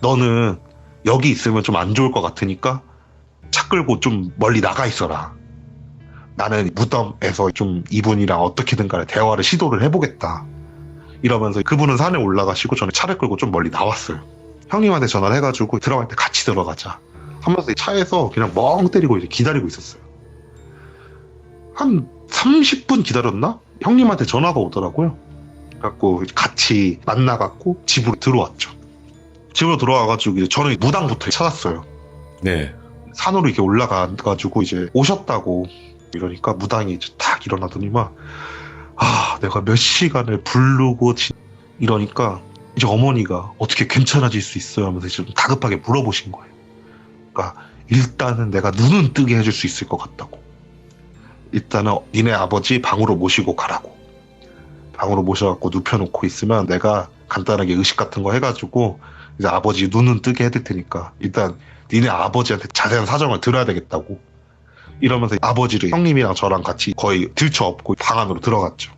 너는 여기 있으면 좀 안 좋을 것 같으니까 차 끌고 좀 멀리 나가 있어라. 나는 무덤에서 좀 이분이랑 어떻게든 간에 대화를 시도를 해보겠다. 이러면서 그분은 산에 올라가시고 저는 차를 끌고 좀 멀리 나왔어요. 형님한테 전화를 해가지고 들어갈 때 같이 들어가자 하면서 차에서 그냥 멍 때리고 이제 기다리고 있었어요. 한 30분 기다렸나? 형님한테 전화가 오더라고요. 그래갖고 같이 만나갖고 집으로 들어왔죠. 집으로 들어와가지고 이제 저는 무당부터 찾았어요. 네. 산으로 이렇게 올라가가지고 이제 오셨다고 이러니까 무당이 이제 탁 일어나더니만 내가 몇 시간을 부르고 이러니까 이제 어머니가 어떻게 괜찮아질 수 있어요 하면서 좀 다급하게 물어보신 거예요. 그러니까 일단은 내가 눈은 뜨게 해줄 수 있을 것 같다고. 일단은 니네 아버지 방으로 모시고 가라고. 방으로 모셔갖고 눕혀놓고 있으면 내가 간단하게 의식 같은 거 해가지고 이제 아버지 눈은 뜨게 해줄 테니까 일단 니네 아버지한테 자세한 사정을 들어야 되겠다고. 이러면서 아버지를 형님이랑 저랑 같이 거의 들쳐업고 방 안으로 들어갔죠.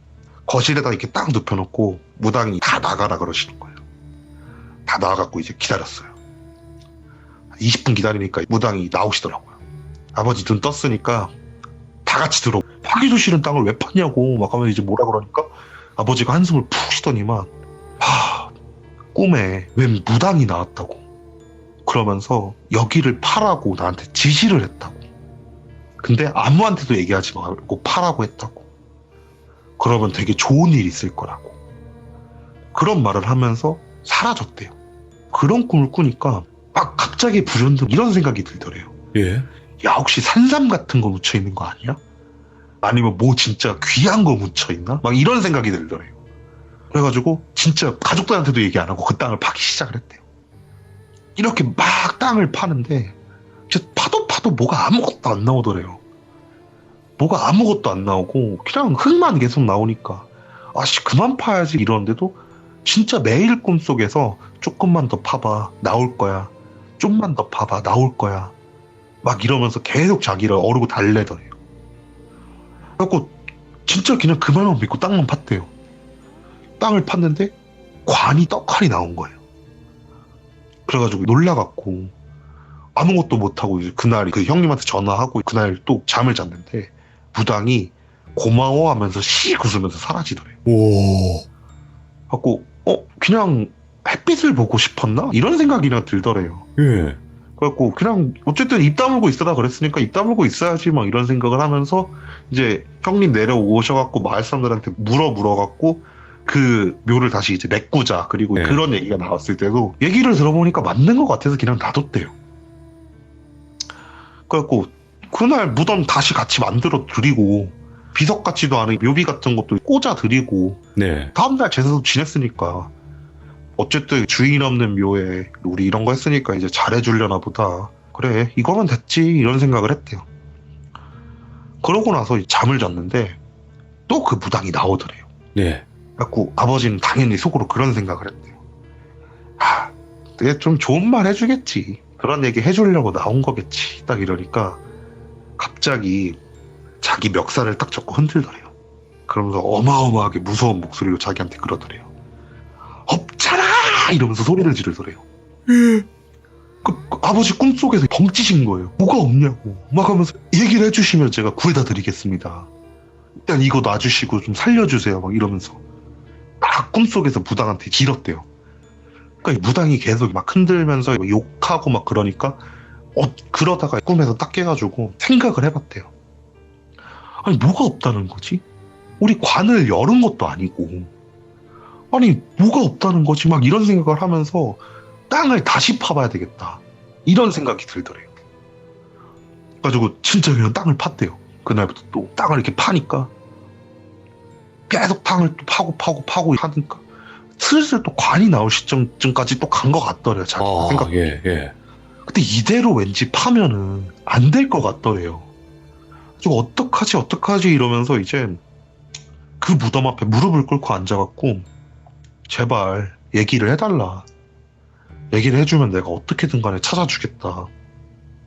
거실에다 이렇게 딱 눕혀놓고 무당이 다 나가라 그러시는 거예요. 다 나와갖고 이제 기다렸어요. 20분 기다리니까 무당이 나오시더라고요. 아버지 눈 떴으니까 다 같이 들어. 파기도 싫은 땅을 왜 팠냐고 막 하면 이제 뭐라 그러니까 아버지가 한숨을 푹 쉬더니만 꿈에 웬 무당이 나왔다고. 그러면서 여기를 파라고 나한테 지시를 했다고. 근데 아무한테도 얘기하지 말고 파라고 했다고. 그러면 되게 좋은 일이 있을 거라고. 그런 말을 하면서 사라졌대요. 그런 꿈을 꾸니까 막 갑자기 불현듯 이런 생각이 들더래요. 예. 야, 혹시 산삼 같은 거 묻혀 있는 거 아니야? 아니면 뭐 진짜 귀한 거 묻혀 있나? 막 이런 생각이 들더래요. 그래가지고 진짜 가족들한테도 얘기 안 하고 그 땅을 파기 시작을 했대요. 이렇게 막 땅을 파는데 진짜 파도 뭐가 아무것도 안 나오더래요. 뭐가 아무것도 안 나오고 그냥 흙만 계속 나오니까 아씨 그만 파야지 이러는데도 진짜 매일 꿈속에서 조금만 더 파봐 나올 거야. 좀만 더 파봐 나올 거야. 막 이러면서 계속 자기를 어르고 달래더래요. 그래갖고 진짜 그냥 그만만 믿고 땅만 팠대요. 땅을 팠는데 관이 떡하니 나온 거예요. 그래가지고 놀라갖고 아무것도 못하고 이제 그날 그 형님한테 전화하고 그날 또 잠을 잤는데 무당이 고마워하면서 씩 웃으면서 사라지더래요. 오. 갖고 그냥 햇빛을 보고 싶었나? 이런 생각이나 들더래요. 예. 그래갖고 그냥 어쨌든 입 다물고 있으라 그랬으니까 입 다물고 있어야지 막 이런 생각을 하면서 이제 형님 내려오셔갖고 마을 사람들한테 물어갖고 그 묘를 다시 이제 메꾸자. 그리고 네. 그런 얘기가 나왔을 때도 얘기를 들어보니까 맞는 것 같아서 그냥 놔뒀대요. 그래갖고 그날 무덤 다시 같이 만들어 드리고 비석 같지도 않은 묘비 같은 것도 꽂아 드리고 네. 다음날 제사도 지냈으니까 어쨌든 주인 없는 묘에 우리 이런 거 했으니까 이제 잘해주려나 보다. 그래 이거면 됐지 이런 생각을 했대요. 그러고 나서 잠을 잤는데 또 그 무당이 나오더래요. 네. 그래갖고 아버지는 당연히 속으로 그런 생각을 했대요. 내가 좀 좋은 말 해주겠지. 그런 얘기 해주려고 나온 거겠지. 딱 이러니까 갑자기 자기 멱살을 딱 잡고 흔들더래요. 그러면서 어마어마하게 무서운 목소리로 자기한테 그러더래요. 없잖아! 이러면서 소리를 지르더래요. 그 아버지 꿈속에서 벙찌신 거예요. 뭐가 없냐고. 막 하면서 얘기를 해주시면 제가 구해다 드리겠습니다. 일단 이거 놔주시고 좀 살려주세요. 막 이러면서 막 꿈속에서 무당한테 길었대요. 그러니까 무당이 계속 막 흔들면서 욕하고 막 그러니까 그러다가 꿈에서 딱 깨가지고 생각을 해봤대요. 아니 뭐가 없다는 거지? 우리 관을 열은 것도 아니고 아니 뭐가 없다는 거지? 막 이런 생각을 하면서 땅을 다시 파봐야 되겠다 이런 생각이 들더래요. 그래가지고 진짜 그냥 땅을 팠대요. 그날부터 또 땅을 이렇게 파니까 계속 땅을 또 파고 하니까 슬슬 또 관이 나올 시점쯤까지 또 간 것 같더래요. 자기 생각. 예. 근데 이대로 왠지 파면은 안 될 것 같더래요. 그래서 어떡하지 이러면서 이제 그 무덤 앞에 무릎을 꿇고 앉아갖고 제발 얘기를 해달라. 얘기를 해주면 내가 어떻게든 간에 찾아주겠다.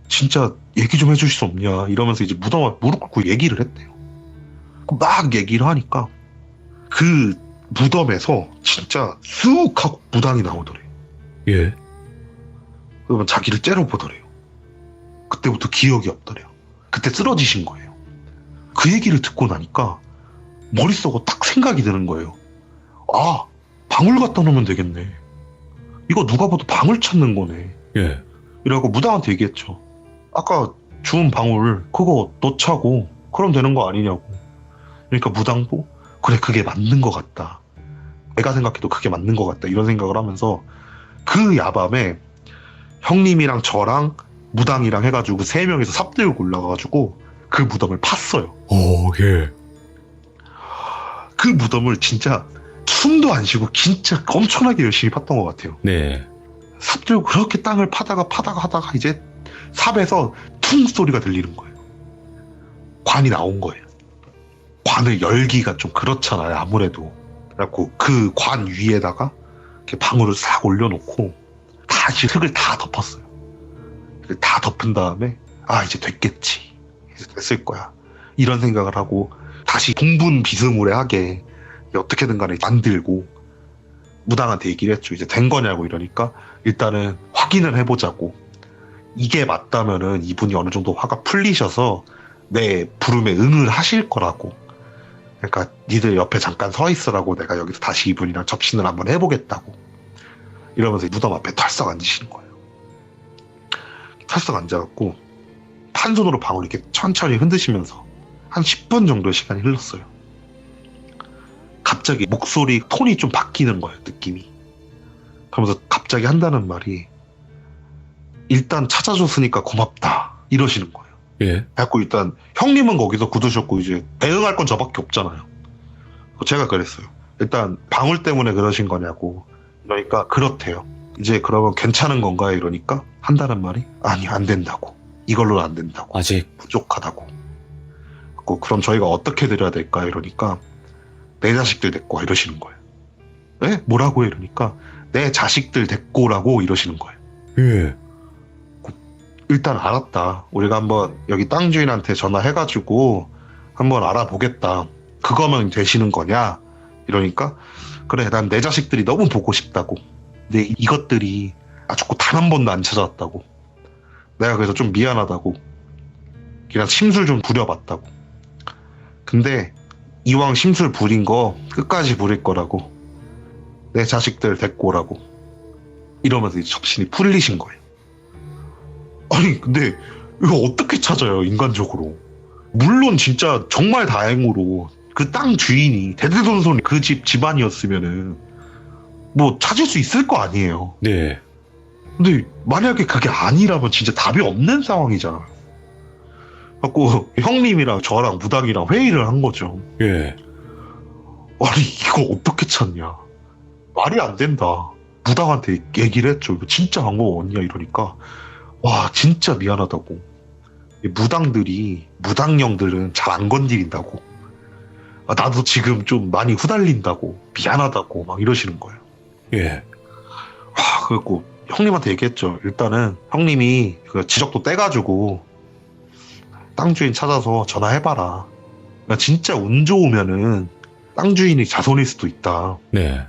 진짜 얘기 좀 해줄 수 없냐 이러면서 이제 무덤 앞에 무릎 꿇고 얘기를 했대요. 막 얘기를 하니까 그 무덤에서 진짜 쑥 하고 무당이 나오더래. 예. 그러면 자기를 째려보더래요. 그때부터 기억이 없더래요. 그때 쓰러지신 거예요. 그 얘기를 듣고 나니까 머릿속에 딱 생각이 드는 거예요. 아, 방울 갖다 놓으면 되겠네. 이거 누가 봐도 방울 찾는 거네. 예. 이러고 무당한테 얘기했죠. 아까 주운 방울 그거 넣자고. 그럼 되는 거 아니냐고. 그러니까 무당도 그래, 그게 맞는 것 같다. 내가 생각해도 그게 맞는 것 같다. 이런 생각을 하면서 그 야밤에 형님이랑 저랑 무당이랑 해가지고 3명이서 삽 들고 올라가가지고 그 무덤을 팠어요. 예. 그 무덤을 진짜 숨도 안 쉬고 진짜 엄청나게 열심히 팠던 것 같아요. 네. 삽 들고 그렇게 땅을 파다가 하다가 이제 삽에서 퉁 소리가 들리는 거예요. 관이 나온 거예요. 관을 열기가 좀 그렇잖아요, 아무래도. 그래갖고 그 관 위에다가 이렇게 방울을 싹 올려놓고 다시 흙을 다 덮었어요. 다 덮은 다음에 아, 이제 됐겠지. 이제 됐을 거야. 이런 생각을 하고 다시 분분 비스무리하게 어떻게든 간에 만들고 무당한테 얘기를 했죠. 이제 된 거냐고 이러니까 일단은 확인을 해보자고. 이게 맞다면은 이분이 어느 정도 화가 풀리셔서 내 부름에 응을 하실 거라고. 그러니까 니들 옆에 잠깐 서 있으라고 내가 여기서 다시 이분이랑 접신을 한번 해보겠다고. 이러면서 무덤 앞에 털썩 앉으시는 거예요. 털썩 앉아갖고 한 손으로 방울 이렇게 천천히 흔드시면서 한 10분 정도의 시간이 흘렀어요. 갑자기 목소리 톤이 좀 바뀌는 거예요, 느낌이. 그러면서 갑자기 한다는 말이 일단 찾아줬으니까 고맙다 이러시는 거예요. 예. 그래갖고 일단 형님은 거기서 굳으셨고 이제 대응할 건 저밖에 없잖아요. 제가 그랬어요. 일단 방울 때문에 그러신 거냐고. 그러니까 그렇대요. 이제 그러면 괜찮은 건가요? 이러니까 한다는 말이 아니, 안 된다고. 이걸로는 안 된다고. 아직. 부족하다고. 그럼 저희가 어떻게 드려야 될까? 이러니까 내 자식들 데리고 와 이러시는 거예요. 네? 뭐라고? 이러니까 내 자식들 데리고 오라고 이러시는 거예요. 예. 일단 알았다. 우리가 한번 여기 땅 주인한테 전화해가지고 한번 알아보겠다. 그거면 되시는 거냐? 이러니까 그래, 난 내 자식들이 너무 보고 싶다고. 근데 이것들이 아직도 단 한 번도 안 찾아왔다고. 내가 그래서 좀 미안하다고. 그냥 심술 좀 부려봤다고. 근데 이왕 심술 부린 거 끝까지 부릴 거라고. 내 자식들 데리고 오라고. 이러면서 이제 접신이 풀리신 거예요. 아니, 근데 이거 어떻게 찾아요, 인간적으로. 물론 진짜 정말 다행으로 그 땅 주인이 대대손손 그 집안이었으면은 뭐 찾을 수 있을 거 아니에요. 네. 근데 만약에 그게 아니라면 진짜 답이 없는 상황이잖아요. 그래갖고 형님이랑 저랑 무당이랑 회의를 한 거죠. 예. 아니, 이거 어떻게 찾냐. 말이 안 된다. 무당한테 얘기를 했죠. 이거 진짜 방법 없냐 이러니까 와, 진짜 미안하다고. 무당형들은 잘 안 건드린다고. 아, 나도 지금 좀 많이 후달린다고. 미안하다고 막 이러시는 거예요. 예. 와, 그래갖고 형님한테 얘기했죠. 일단은 형님이 그 지적도 떼가지고 땅 주인 찾아서 전화해봐라. 그러니까 진짜 운 좋으면은 땅 주인이 자손일 수도 있다. 네.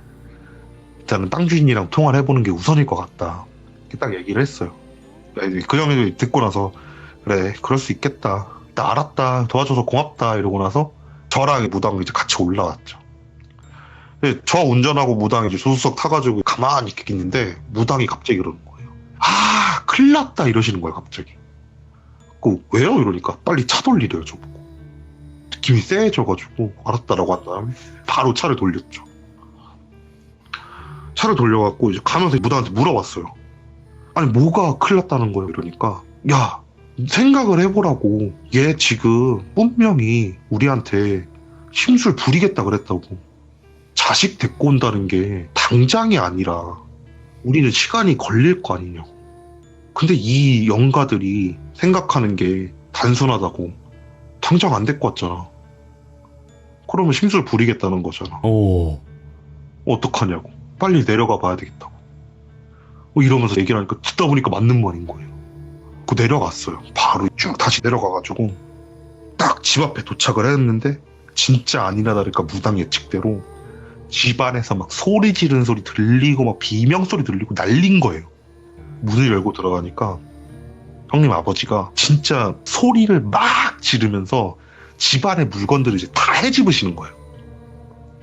일단은 땅 주인이랑 통화를 해보는 게 우선일 것 같다. 이렇게 딱 얘기를 했어요. 그 형이 듣고 나서 그래, 그럴 수 있겠다. 일단 알았다. 도와줘서 고맙다. 이러고 나서 저랑 무당 이제 같이 올라왔죠. 근데 저 운전하고 무당이 이제 조수석 타가지고 가만히 이렇게 있는데 무당이 갑자기 그러는 거예요. 아, 큰일 났다 이러시는 거예요, 갑자기. 왜요? 이러니까 빨리 차 돌리래요, 저보고. 느낌이 세져가지고 알았다라고 한 다음에 바로 차를 돌렸죠. 차를 돌려갖고 이제 가면서 무당한테 물어봤어요. 아니, 뭐가 큰일 났다는 거예요? 이러니까 야, 생각을 해보라고. 얘 지금 분명히 우리한테 심술 부리겠다 그랬다고. 자식 데리고 온다는 게 당장이 아니라 우리는 시간이 걸릴 거 아니냐고. 근데 이 영가들이 생각하는 게 단순하다고. 당장 안 데리고 왔잖아. 그러면 심술 부리겠다는 거잖아. 오. 어떡하냐고. 빨리 내려가 봐야 되겠다고. 이러면서 얘기를 하니까 듣다 보니까 맞는 말인 거예요. 내려갔어요. 바로 쭉 다시 내려가가지고 딱 집 앞에 도착을 했는데 진짜 아니나 다를까 무당 예측대로 집안에서 막 소리 지르는 소리 들리고 막 비명소리 들리고 난린 거예요. 문을 열고 들어가니까 형님 아버지가 진짜 소리를 막 지르면서 집안의 물건들을 이제 다 헤집으시는 거예요.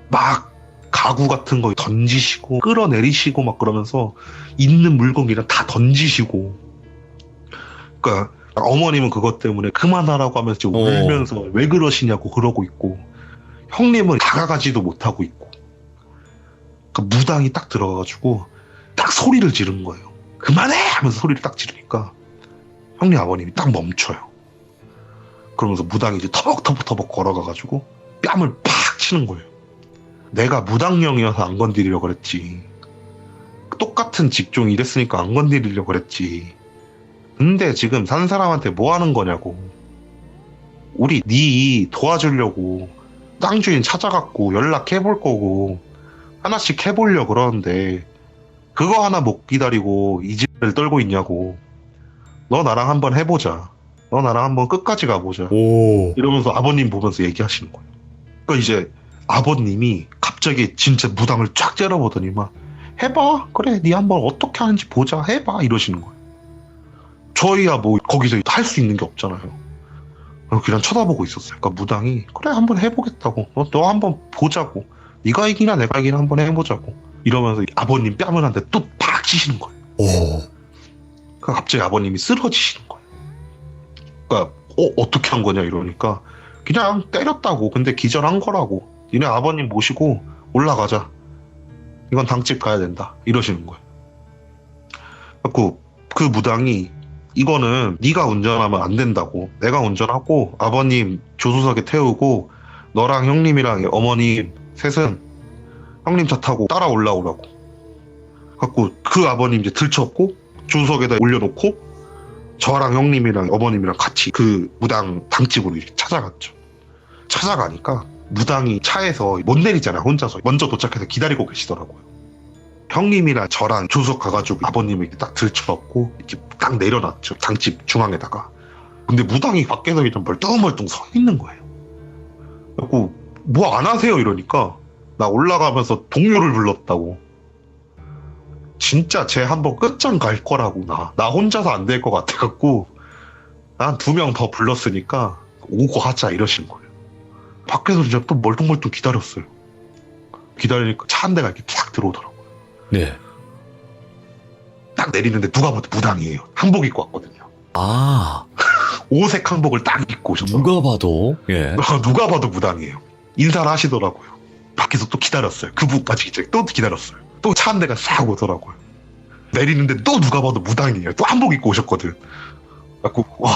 막 가구 같은 거 던지시고 끌어내리시고 막 그러면서 있는 물건 그냥 다 던지시고. 그러니까 어머님은 그것 때문에 그만하라고 하면서 지금 울면서 왜 그러시냐고 그러고 있고, 형님은 다가가지도 못하고 있고. 그러니까 무당이 딱 들어가가지고 딱 소리를 지른 거예요. 그만해! 하면서 소리를 딱 지르니까 형님 아버님이 딱 멈춰요. 그러면서 무당이 이제 터벅터벅 걸어가가지고 뺨을 팍 치는 거예요. 내가 무당령이어서 안 건드리려고 그랬지. 똑같은 직종이 이랬으니까 안 건드리려고 그랬지. 근데 지금 산 사람한테 뭐 하는 거냐고. 우리 네 도와주려고 땅 주인 찾아갖고 연락해볼 거고 하나씩 해보려고 그러는데 그거 하나 못 기다리고 이 집을 떨고 있냐고. 너 나랑 한번 해보자. 너 나랑 한번 끝까지 가보자. 이러면서 아버님 보면서 얘기하시는 거예요. 그러니까 이제 아버님이 갑자기 진짜 무당을 쫙 째려보더니 막 해봐. 그래 네 한번 어떻게 하는지 보자. 해봐. 이러시는 거예요. 저희야 뭐 거기서 할 수 있는 게 없잖아요. 그냥 쳐다보고 있었어요. 그러니까 무당이 그래 한번 해보겠다고. 너 한번 보자고. 네가 이기나 내가 이기나 한번 해보자고. 이러면서 아버님 뺨을 한 대 또 팍 치시는 거예요. 그러니까 갑자기 아버님이 쓰러지시는 거예요. 그러니까 어떻게 한 거냐 이러니까 그냥 때렸다고. 근데 기절한 거라고. 니네 아버님 모시고 올라가자. 이건 당집 가야 된다. 이러시는 거예요. 그 무당이 이거는 네가 운전하면 안 된다고. 내가 운전하고 아버님 조수석에 태우고 너랑 형님이랑 어머님 셋은 형님 차 타고 따라 올라오라고. 갖고 그 아버님 이제 들쳤고 조수석에다 올려놓고 저랑 형님이랑 어머님이랑 같이 그 무당 당집으로 이렇게 찾아갔죠. 찾아가니까 무당이 차에서 못 내리잖아요. 혼자서 먼저 도착해서 기다리고 계시더라고요. 형님이랑 저랑 조수석 가가지고 아버님을 이렇게 딱 들쳐갖고 이렇게 딱 내려놨죠. 당집 중앙에다가. 근데 무당이 밖에서 그냥 멀뚱멀뚱 서 있는 거예요. 그래갖고 뭐 안 하세요 이러니까 나 올라가면서 동료를 불렀다고. 진짜 쟤 한번 끝장 갈 거라고. 나 혼자서 안 될 것 같아갖고 난 2명 더 불렀으니까 오고 하자 이러신 거예요. 밖에서 진짜 또 멀뚱멀뚱 기다렸어요. 기다리니까 차 한 대가 이렇게 쫙 들어오더라고요. 네. 딱 내리는데 누가 봐도 무당이에요. 한복 입고 왔거든요. 아, 오색 한복을 딱 입고 오셨더라고요. 누가 봐도, 예. 누가 봐도 무당이에요. 인사를 하시더라고요. 밖에서 또 기다렸어요. 그분까지 이제 또 기다렸어요. 또 차 한 대가 싹 오더라고요. 내리는데 또 누가 봐도 무당이에요. 또 한복 입고 오셨거든. 그래갖고 와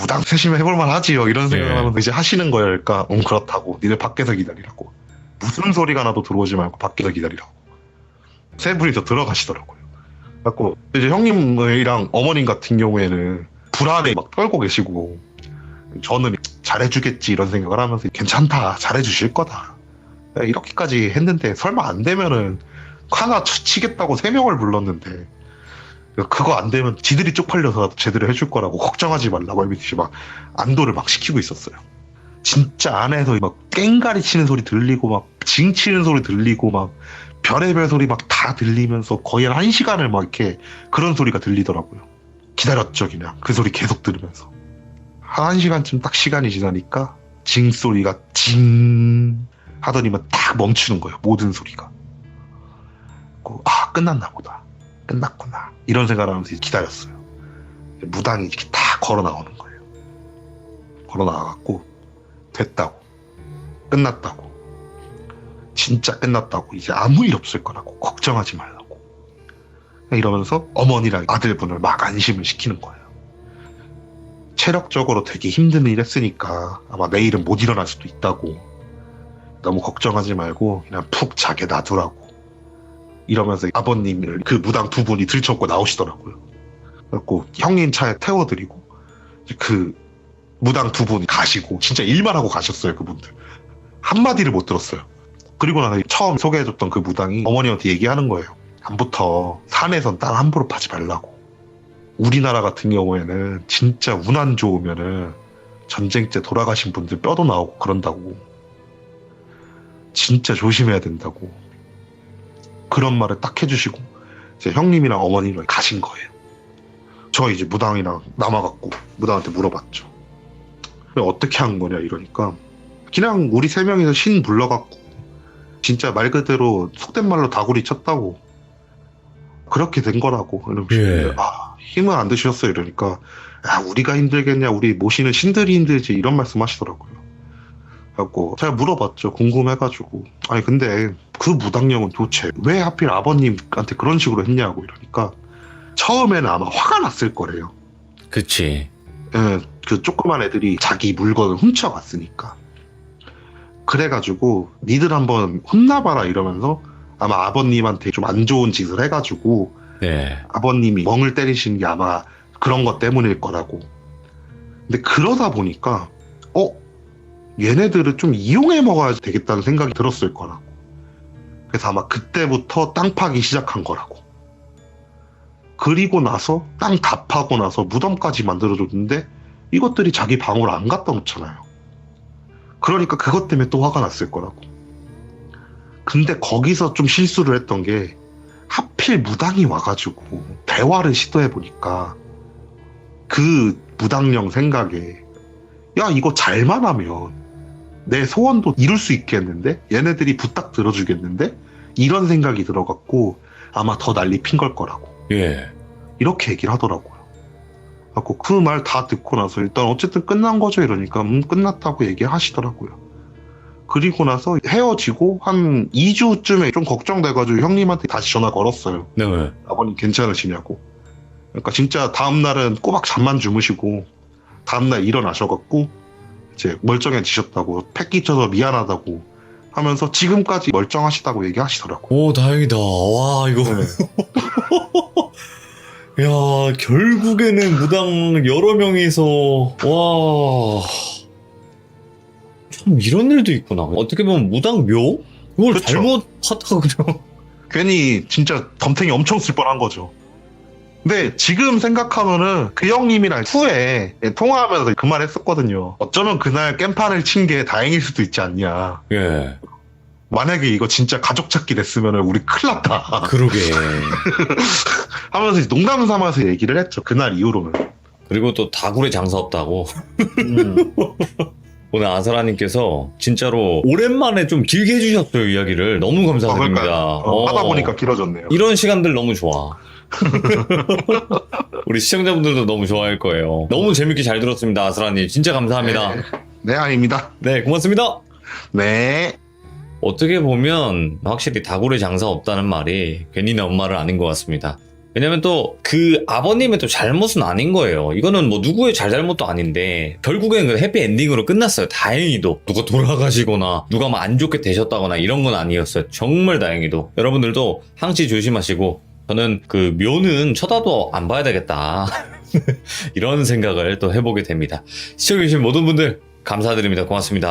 무당 셋이면 해볼만 하지요. 이런 생각을 하면서 이제 하시는 거예요. 그러니까 그렇다고. 니네 밖에서 기다리라고. 무슨 소리가 나도 들어오지 말고 밖에서 기다리라고. 세 분이서 들어가시더라고요. 그래갖고 이제 형님이랑 어머님 같은 경우에는 불안에 막 떨고 계시고 저는 잘해주겠지 이런 생각을 하면서 괜찮다. 잘해주실 거다. 이렇게까지 했는데 설마 안 되면은 하나 치겠다고 3명을 불렀는데 그거 안 되면 지들이 쪽팔려서 제대로 해줄 거라고 걱정하지 말라고 하면서 막 안도를 막 시키고 있었어요. 진짜 안에서 막 깽가리 치는 소리 들리고 막 징 치는 소리 들리고 막 별의별 소리 막 다 들리면서 거의 한 1시간을 막 이렇게 그런 소리가 들리더라고요. 기다렸죠. 그냥 그 소리 계속 들으면서 한 1시간쯤 딱 시간이 지나니까 징 소리가 징 하더니만 딱 멈추는 거예요. 모든 소리가. 아 끝났나 보다. 끝났구나. 이런 생각을 하면서 기다렸어요. 무당이 이렇게 딱 걸어 나오는 거예요. 걸어 나와갖고 됐다고. 끝났다고. 진짜 끝났다고. 이제 아무 일 없을 거라고. 걱정하지 말라고. 이러면서 어머니랑 아들분을 막 안심을 시키는 거예요. 체력적으로 되게 힘든 일 했으니까 아마 내일은 못 일어날 수도 있다고. 너무 걱정하지 말고 그냥 푹 자게 놔두라고. 이러면서 아버님을 그 무당 2분이 들쳐업고 나오시더라고요. 그래갖고 형님 차에 태워드리고 그 무당 2분이 가시고 진짜 일만 하고 가셨어요. 그분들 한마디를 못 들었어요. 그리고 나서 처음 소개해줬던 그 무당이 어머니한테 얘기하는 거예요. 다음부터 산에선 땅 함부로 파지 말라고. 우리나라 같은 경우에는 진짜 운 안 좋으면은 전쟁 때 돌아가신 분들 뼈도 나오고 그런다고. 진짜 조심해야 된다고. 그런 말을 딱 해주시고 이제 형님이랑 어머니랑 가신 거예요. 저 이제 무당이랑 남아갖고 무당한테 물어봤죠. 어떻게 한 거냐 이러니까 그냥 우리 세 명이서 신 불러갖고 진짜 말 그대로 속된 말로 다구리 쳤다고 그렇게 된 거라고. 예. 아, 힘은 안 드셨어요 이러니까 야, 우리가 힘들겠냐, 우리 모시는 신들이 힘들지, 이런 말씀 하시더라고요. 그래갖고 제가 물어봤죠. 궁금해가지고. 아니 근데 그 무당령은 도대체 왜 하필 아버님한테 그런 식으로 했냐고 이러니까 처음에는 아마 화가 났을 거래요. 그치. 예, 그 조그만 애들이 자기 물건을 훔쳐갔으니까. 그래가지고 니들 한번 혼나봐라 이러면서 아마 아버님한테 좀 안 좋은 짓을 해가지고 네. 아버님이 멍을 때리시는 게 아마 그런 것 때문일 거라고. 근데 그러다 보니까 얘네들을 좀 이용해 먹어야 되겠다는 생각이 들었을 거라고. 그래서 아마 그때부터 땅 파기 시작한 거라고. 그리고 나서 땅 다 파고 나서 무덤까지 만들어줬는데 이것들이 자기 방으로 안 갖다 놓잖아요. 그러니까 그것 때문에 또 화가 났을 거라고. 근데 거기서 좀 실수를 했던 게 하필 무당이 와가지고 대화를 시도해보니까 그 무당령 생각에 야 이거 잘만 하면 내 소원도 이룰 수 있겠는데? 얘네들이 부탁 들어주겠는데? 이런 생각이 들어갖고 아마 더 난리 핀 걸 거라고. 예. 이렇게 얘기를 하더라고요. 그 말 다 듣고 나서 일단 어쨌든 끝난 거죠 이러니까 끝났다고 얘기하시더라고요. 그리고 나서 헤어지고 한 2주쯤에 좀 걱정돼가지고 형님한테 다시 전화 걸었어요. 네. 아버님 괜찮으시냐고. 그러니까 진짜 다음날은 꼬박 잠만 주무시고 다음날 일어나셔갖고 이제 멀쩡해지셨다고 팩 끼쳐서 미안하다고 하면서 지금까지 멀쩡하시다고 얘기하시더라고. 오, 다행이다. 와, 이거. 네. 야, 결국에는 무당 여러 명이서, 와. 참, 이런 일도 있구나. 어떻게 보면 무당 묘? 그걸 그쵸. 잘못하다가 그냥. 괜히 진짜 덤탱이 엄청 쓸 뻔한 거죠. 근데 지금 생각하면은 그 형님이랑 후에 통화하면서 그 말 했었거든요. 어쩌면 그날 깽판을 친 게 다행일 수도 있지 않냐. 예. 만약에 이거 진짜 가족 찾기 됐으면은 우리 큰일 났다. 그러게. 하면서 농담 삼아서 얘기를 했죠. 그날 이후로는. 그리고 또 다굴에 장사 없다고. 음. 오늘 아사라님께서 진짜로 오랜만에 좀 길게 해주셨어요, 이야기를. 너무 감사드립니다. 그러니까요. 하다 보니까 길어졌네요. 이런 시간들 너무 좋아. 우리 시청자분들도 너무 좋아할 거예요. 너무 재밌게 잘 들었습니다, 아사라님. 진짜 감사합니다. 네, 아닙니다. 네, 고맙습니다. 네. 어떻게 보면 확실히 다굴에 장사 없다는 말이 괜히 나온 말은 아닌 것 같습니다. 왜냐면 또 그 아버님의 또 잘못은 아닌 거예요. 이거는 뭐 누구의 잘잘못도 아닌데 결국엔 그 해피엔딩으로 끝났어요. 다행히도. 누가 돌아가시거나 누가 뭐 안 좋게 되셨다거나 이런 건 아니었어요. 정말 다행히도. 여러분들도 항시 조심하시고 저는 그 묘는 쳐다도 안 봐야 되겠다. 이런 생각을 또 해보게 됩니다. 시청해주신 모든 분들 감사드립니다. 고맙습니다.